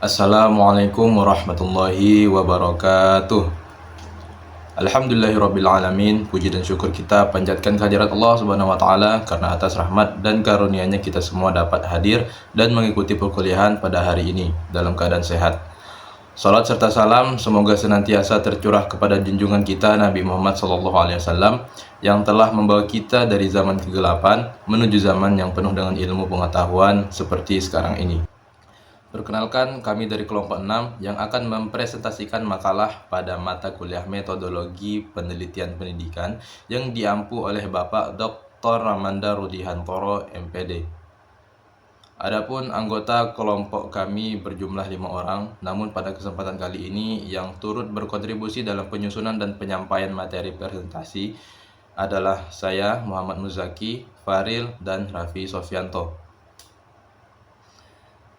Assalamualaikum warahmatullahi wabarakatuh. Alhamdulillahirrabbilalamin. Puji dan syukur kita panjatkan kehadirat Allah subhanahu wa ta'ala, karena atas rahmat dan karunia-Nya kita semua dapat hadir dan mengikuti perkuliahan pada hari ini dalam keadaan sehat. Salat serta salam semoga senantiasa tercurah kepada junjungan kita Nabi Muhammad SAW yang telah membawa kita dari zaman kegelapan menuju zaman yang penuh dengan ilmu pengetahuan seperti sekarang ini. Perkenalkan, kami dari kelompok 6 yang akan mempresentasikan makalah pada mata kuliah Metodologi Penelitian Pendidikan yang diampu oleh Bapak Dr. Ramanda Rudihantoro, MPD. Adapun anggota kelompok kami berjumlah 5 orang, namun pada kesempatan kali ini yang turut berkontribusi dalam penyusunan dan penyampaian materi presentasi adalah saya, Muhammad Muzaki, Faril, dan Raffi Sofianto.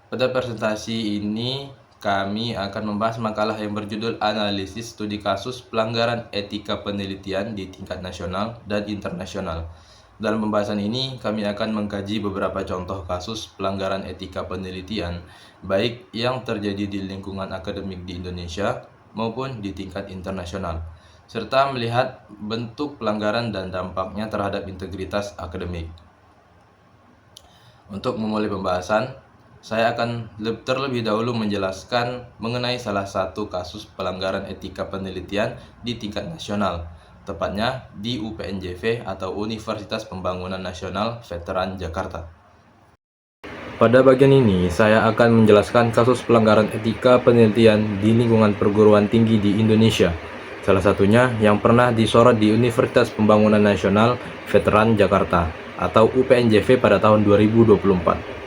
Pada presentasi ini kami akan membahas makalah yang berjudul Analisis Studi Kasus Pelanggaran Etika Penelitian di Tingkat Nasional dan Internasional. Dalam pembahasan ini kami akan mengkaji beberapa contoh kasus pelanggaran etika penelitian, baik yang terjadi di lingkungan akademik di Indonesia maupun di tingkat internasional, serta melihat bentuk pelanggaran dan dampaknya terhadap integritas akademik. Untuk memulai pembahasan, saya akan terlebih dahulu menjelaskan mengenai salah satu kasus pelanggaran etika penelitian di tingkat nasional, tepatnya di UPNJV atau Universitas Pembangunan Nasional Veteran Jakarta. Pada bagian ini, saya akan menjelaskan kasus pelanggaran etika penelitian di lingkungan perguruan tinggi di Indonesia. Salah satunya yang pernah disorot di Universitas Pembangunan Nasional Veteran Jakarta atau UPNJV pada tahun 2024.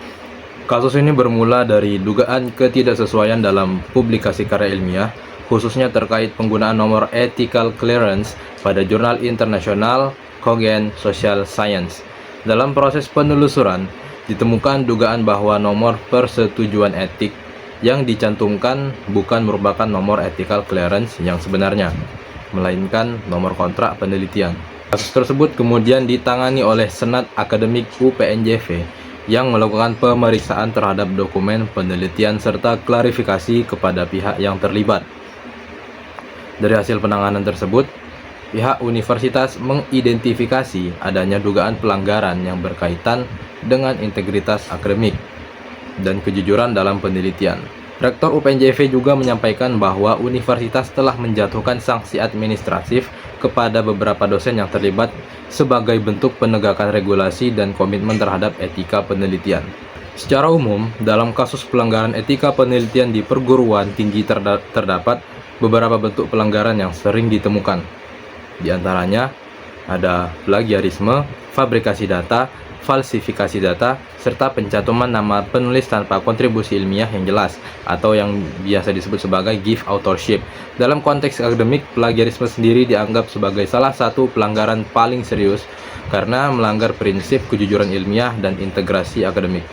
Kasus ini bermula dari dugaan ketidaksesuaian dalam publikasi karya ilmiah, khususnya terkait penggunaan nomor ethical clearance pada jurnal internasional Cogent Social Science. Dalam proses penelusuran, ditemukan dugaan bahwa nomor persetujuan etik yang dicantumkan bukan merupakan nomor ethical clearance yang sebenarnya, melainkan nomor kontrak penelitian. Kasus tersebut kemudian ditangani oleh Senat Akademik UPNJV yang melakukan pemeriksaan terhadap dokumen penelitian serta klarifikasi kepada pihak yang terlibat. Dari hasil penanganan tersebut, pihak universitas mengidentifikasi adanya dugaan pelanggaran yang berkaitan dengan integritas akademik dan kejujuran dalam penelitian. Rektor UPNJV juga menyampaikan bahwa universitas telah menjatuhkan sanksi administratif kepada beberapa dosen yang terlibat sebagai bentuk penegakan regulasi dan komitmen terhadap etika penelitian. Secara umum, dalam kasus pelanggaran etika penelitian di perguruan tinggi terdapat beberapa bentuk pelanggaran yang sering ditemukan. Di antaranya ada plagiarisme, fabrikasi data, falsifikasi data, serta pencantuman nama penulis tanpa kontribusi ilmiah yang jelas atau yang biasa disebut sebagai gift authorship. Dalam konteks akademik, plagiarisme sendiri dianggap sebagai salah satu pelanggaran paling serius karena melanggar prinsip kejujuran ilmiah dan integrasi akademik.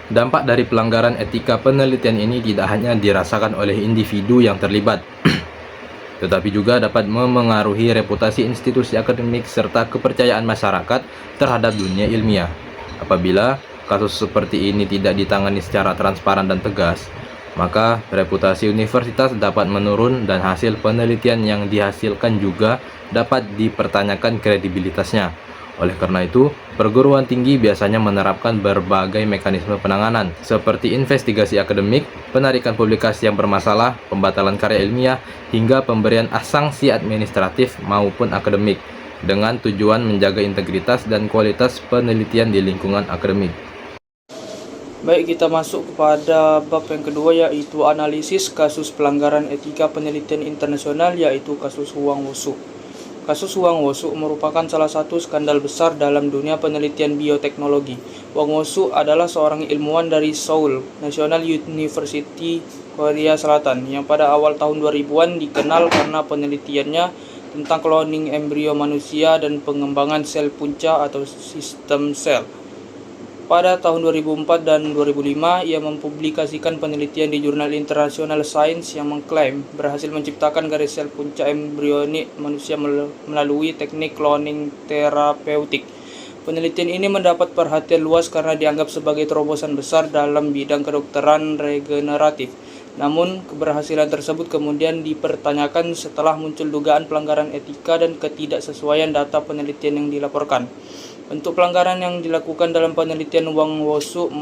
Dampak dari pelanggaran etika penelitian ini tidak hanya dirasakan oleh individu yang terlibat, tetapi juga dapat memengaruhi reputasi institusi akademik serta kepercayaan masyarakat terhadap dunia ilmiah. Apabila kasus seperti ini tidak ditangani secara transparan dan tegas, maka reputasi universitas dapat menurun dan hasil penelitian yang dihasilkan juga dapat dipertanyakan kredibilitasnya. Oleh karena itu, perguruan tinggi biasanya menerapkan berbagai mekanisme penanganan, seperti investigasi akademik, penarikan publikasi yang bermasalah, pembatalan karya ilmiah, hingga pemberian sanksi administratif maupun akademik, dengan tujuan menjaga integritas dan kualitas penelitian di lingkungan akademik. Baik, kita masuk kepada bab yang kedua, yaitu analisis kasus pelanggaran etika penelitian internasional, yaitu kasus Huang Wushu. Kasus Huang Wushu merupakan salah satu skandal besar dalam dunia penelitian bioteknologi. Huang Wushu adalah seorang ilmuwan dari Seoul National University, Korea Selatan, yang pada awal tahun 2000-an dikenal karena penelitiannya tentang cloning embrio manusia dan pengembangan sel punca atau sistem sel. Pada tahun 2004 dan 2005, ia mempublikasikan penelitian di jurnal International Science yang mengklaim berhasil menciptakan garis sel punca embrionik manusia melalui teknik cloning terapeutik. Penelitian ini mendapat perhatian luas karena dianggap sebagai terobosan besar dalam bidang kedokteran regeneratif. Namun, keberhasilan tersebut kemudian dipertanyakan setelah muncul dugaan pelanggaran etika dan ketidaksesuaian data penelitian yang dilaporkan. Bentuk pelanggaran yang dilakukan dalam penelitian Wang Wosu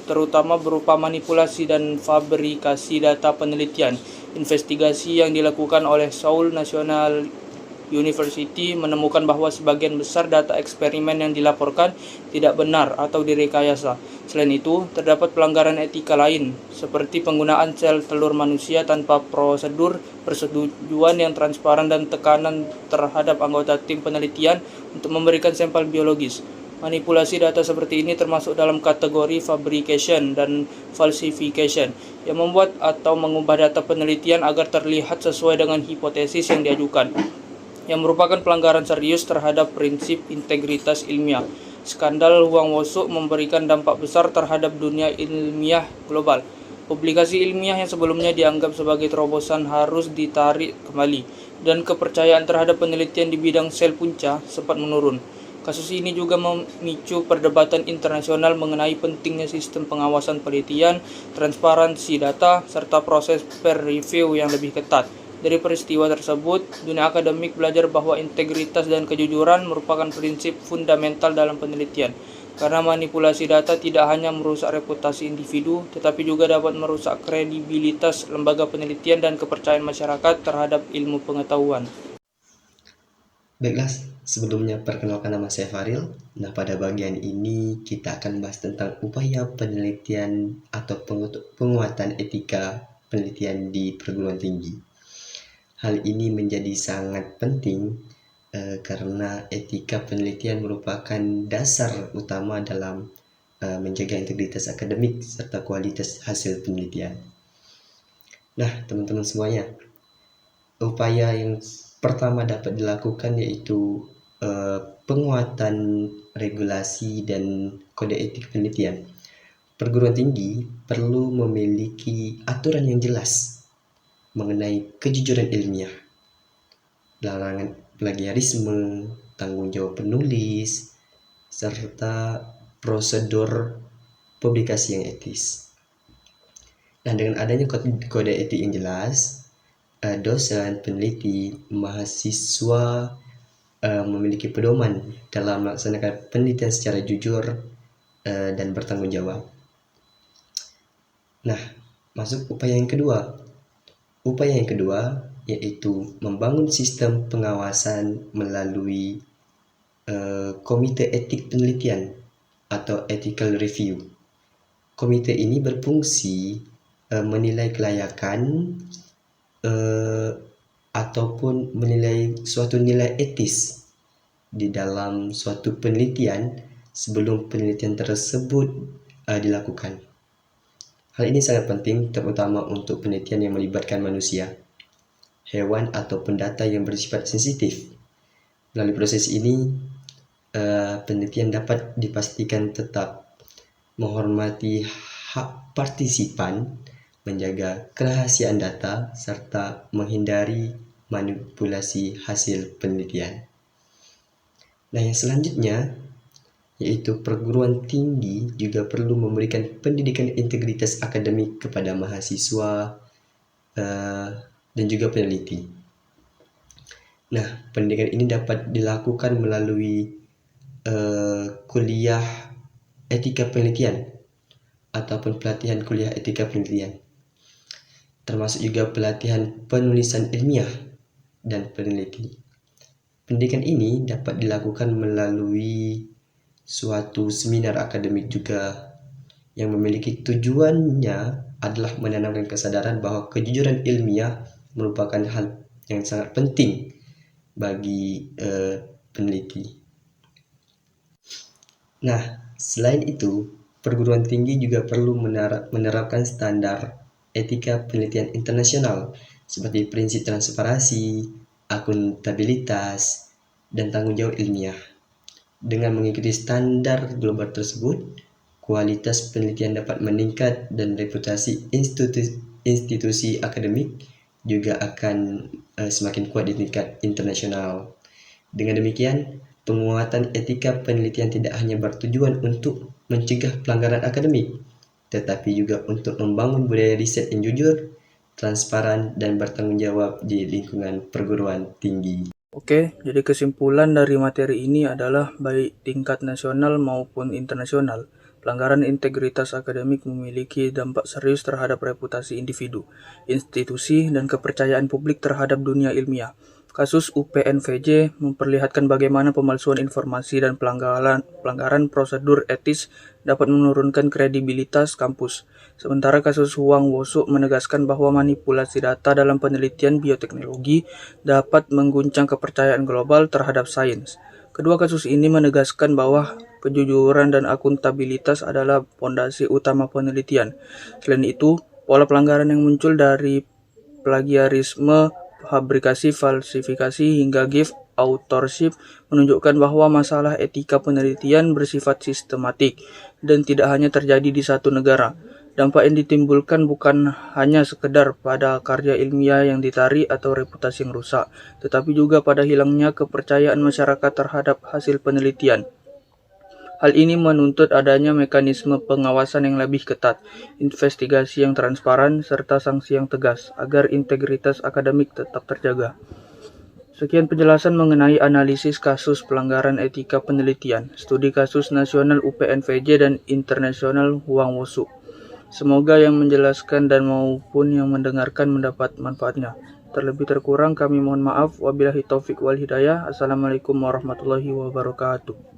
terutama berupa manipulasi dan fabrikasi data penelitian. Investigasi yang dilakukan oleh Seoul National University menemukan bahwa sebagian besar data eksperimen yang dilaporkan tidak benar atau direkayasa. Selain itu, terdapat pelanggaran etika lain, seperti penggunaan sel telur manusia tanpa prosedur persetujuan yang transparan dan tekanan terhadap anggota tim penelitian untuk memberikan sampel biologis. Manipulasi data seperti ini termasuk dalam kategori fabrication dan falsification, yang membuat atau mengubah data penelitian agar terlihat sesuai dengan hipotesis yang diajukan, yang merupakan pelanggaran serius terhadap prinsip integritas ilmiah. Skandal Wang Wosu memberikan dampak besar terhadap dunia ilmiah global. Publikasi ilmiah yang sebelumnya dianggap sebagai terobosan harus ditarik kembali, dan kepercayaan terhadap penelitian di bidang sel punca sempat menurun. Kasus ini juga memicu perdebatan internasional mengenai pentingnya sistem pengawasan penelitian, transparansi data, serta proses peer review yang lebih ketat. Dari peristiwa tersebut, dunia akademik belajar bahwa integritas dan kejujuran merupakan prinsip fundamental dalam penelitian, karena manipulasi data tidak hanya merusak reputasi individu, tetapi juga dapat merusak kredibilitas lembaga penelitian dan kepercayaan masyarakat terhadap ilmu pengetahuan. Baiklah, sebelumnya perkenalkan nama saya Faril. Nah, pada bagian ini kita akan bahas tentang upaya penelitian atau penguatan etika penelitian di perguruan tinggi. Hal ini menjadi sangat penting karena etika penelitian merupakan dasar utama dalam menjaga integritas akademik serta kualitas hasil penelitian. Nah, teman-teman semuanya, upaya yang pertama dapat dilakukan yaitu penguatan regulasi dan kode etik penelitian. Perguruan tinggi perlu memiliki aturan yang jelas mengenai kejujuran ilmiah, larangan plagiarisme, tanggung jawab penulis, serta prosedur publikasi yang etis. Nah, dengan adanya kode etik yang jelas, dosen, peneliti, mahasiswa memiliki pedoman dalam melaksanakan penelitian secara jujur dan bertanggung jawab. Nah, masuk upaya yang kedua. Upaya yang kedua yaitu membangun sistem pengawasan melalui komite etik penelitian atau ethical review. Komite ini berfungsi menilai kelayakan ataupun menilai suatu nilai etis di dalam suatu penelitian sebelum penelitian tersebut dilakukan. Hal ini sangat penting terutama untuk penelitian yang melibatkan manusia, hewan ataupun data yang bersifat sensitif. Melalui proses ini, penelitian dapat dipastikan tetap menghormati hak partisipan, menjaga kerahasiaan data, serta menghindari manipulasi hasil penelitian. Nah, yang selanjutnya yaitu perguruan tinggi juga perlu memberikan pendidikan integritas akademik kepada mahasiswa dan juga peneliti. Nah, pendidikan ini dapat dilakukan melalui kuliah etika penelitian ataupun pelatihan kuliah etika penelitian, termasuk juga pelatihan penulisan ilmiah dan peneliti. Pendidikan ini dapat dilakukan melalui suatu seminar akademik juga yang memiliki tujuannya adalah menanamkan kesadaran bahwa kejujuran ilmiah merupakan hal yang sangat penting bagi peneliti. Nah, selain itu, perguruan tinggi juga perlu menerapkan standar etika penelitian internasional seperti prinsip transparansi, akuntabilitas, dan tanggung jawab ilmiah. Dengan mengikuti standar global tersebut, kualitas penelitian dapat meningkat dan reputasi institusi akademik juga akan semakin kuat di tingkat internasional. Dengan demikian, penguatan etika penelitian tidak hanya bertujuan untuk mencegah pelanggaran akademik, tetapi juga untuk membangun budaya riset yang jujur, transparan, dan bertanggung jawab di lingkungan perguruan tinggi. Oke, jadi kesimpulan dari materi ini adalah baik tingkat nasional maupun internasional, pelanggaran integritas akademik memiliki dampak serius terhadap reputasi individu, institusi, dan kepercayaan publik terhadap dunia ilmiah. Kasus UPNVJ memperlihatkan bagaimana pemalsuan informasi dan pelanggaran prosedur etis dapat menurunkan kredibilitas kampus. Sementara kasus Huang Wosuk menegaskan bahwa manipulasi data dalam penelitian bioteknologi dapat mengguncang kepercayaan global terhadap sains. Kedua kasus ini menegaskan bahwa kejujuran dan akuntabilitas adalah fondasi utama penelitian. Selain itu, pola pelanggaran yang muncul dari plagiarisme, fabrikasi, falsifikasi, hingga gift authorship menunjukkan bahwa masalah etika penelitian bersifat sistematik dan tidak hanya terjadi di satu negara. Dampak yang ditimbulkan bukan hanya sekedar pada karya ilmiah yang ditarik atau reputasi yang rusak, tetapi juga pada hilangnya kepercayaan masyarakat terhadap hasil penelitian. Hal ini menuntut adanya mekanisme pengawasan yang lebih ketat, investigasi yang transparan, serta sanksi yang tegas agar integritas akademik tetap terjaga. Sekian penjelasan mengenai analisis kasus pelanggaran etika penelitian, studi kasus nasional UPNVJ dan internasional Huang Wosuk. Semoga yang menjelaskan dan maupun yang mendengarkan mendapat manfaatnya. Terlebih terkurang kami mohon maaf. Wabillahi taufik wal hidayah. Assalamualaikum warahmatullahi wabarakatuh.